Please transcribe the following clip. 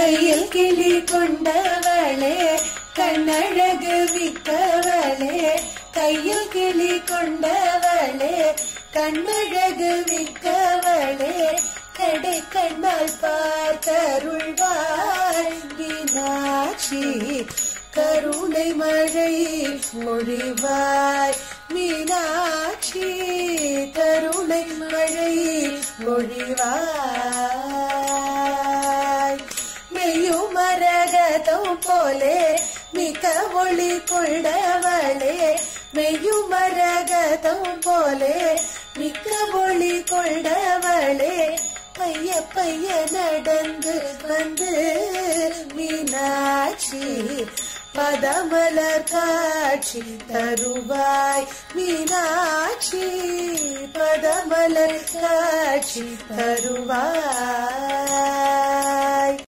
கையில் கிளி கொண்டவளே கண்ணழகு மிக்கவளே, கையில் கிளி கொண்டவளே கண்ணழகு மிக்கவளே, கடை கண்ணால் பார்த்தருள்வாய் மீனாட்சி, கருணை மழை மொழிவாய் மீனாட்சி, கருணை மழை மொழிவாய். மெய்யுமரகதம் போலே மிக ஒளி கொண்டவளே, மெய்யுமரகதம் போலே மிக்க ஒளி கொண்டவளே, பைய பைய நடந்து வந்து மீனாட்சி, பதமலர் காட்சி தருவாய் மீனாட்சி, பதமலர் காட்சி தருவாய்.